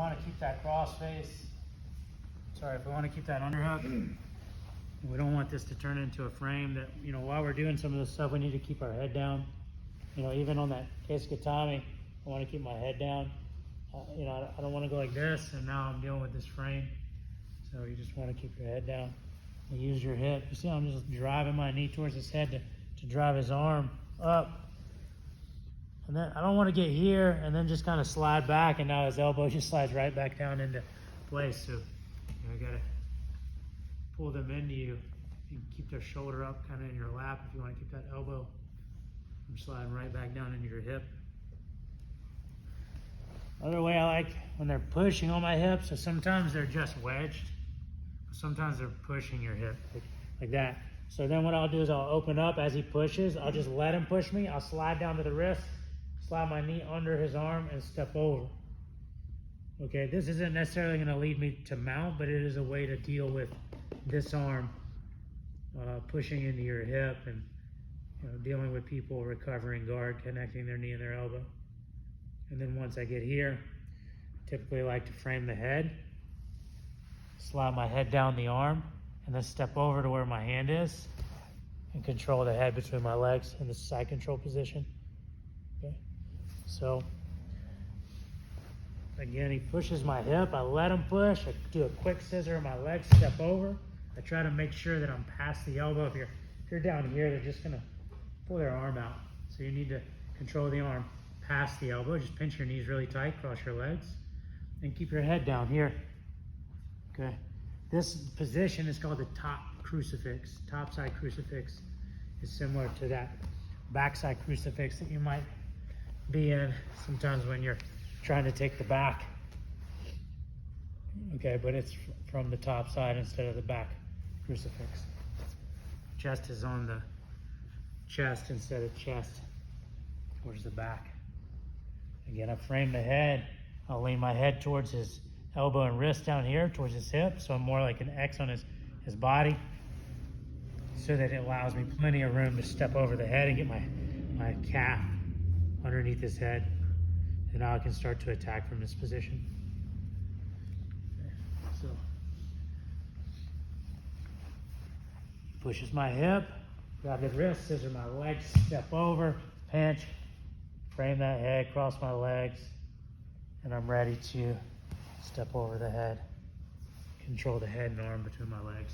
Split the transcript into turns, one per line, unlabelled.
want to keep that cross face, if we want to keep that underhook, we don't want this to turn into a frame that, while we're doing some of this stuff, we need to keep our head down. Even on that Kesa Gatame, I want to keep my head down. I don't want to go like this, and now I'm dealing with this frame. So you just want to keep your head down and use your hip. You see, I'm just driving my knee towards his head to drive his arm up. And then I don't want to get here and then just kind of slide back, and now his elbow just slides right back down into place. So you got to pull them into you and keep their shoulder up kind of in your lap if you want to keep that elbow from sliding right back down into your hip. Other way I like when they're pushing on my hips, so sometimes they're just wedged, sometimes they're pushing your hip like that. So then what I'll do is I'll open up as he pushes. I'll just let him push me. I'll slide down to the wrist, slide my knee under his arm, and step over. Okay, this isn't necessarily going to lead me to mount, but it is a way to deal with this arm pushing into your hip and dealing with people recovering guard, connecting their knee and their elbow. And then once I get here, I typically like to frame the head, slide my head down the arm, and then step over to where my hand is and control the head between my legs in the side control position. Okay. So again, he pushes my hip, I let him push, I do a quick scissor in my leg, step over. I try to make sure that I'm past the elbow. If you're down here, they're just gonna pull their arm out. So you need to control the arm past the elbow. Just pinch your knees really tight, cross your legs, and keep your head down here. Okay. This position is called the top crucifix. Top side crucifix is similar to that backside crucifix that you might be in sometimes when you're trying to take the back. Okay, but it's from the top side instead of the back crucifix. Chest is on the chest instead of chest towards the back. Again, I frame the head. I'll lean my head towards his elbow and wrist down here, towards his hip, so I'm more like an X on his body, so that it allows me plenty of room to step over the head and get my calf underneath his head. And now I can start to attack from this position. Okay. So, pushes my hip, grab the wrist, scissor my legs, step over, pinch, frame that head, cross my legs, and I'm ready to step over the head, control the head and arm between my legs.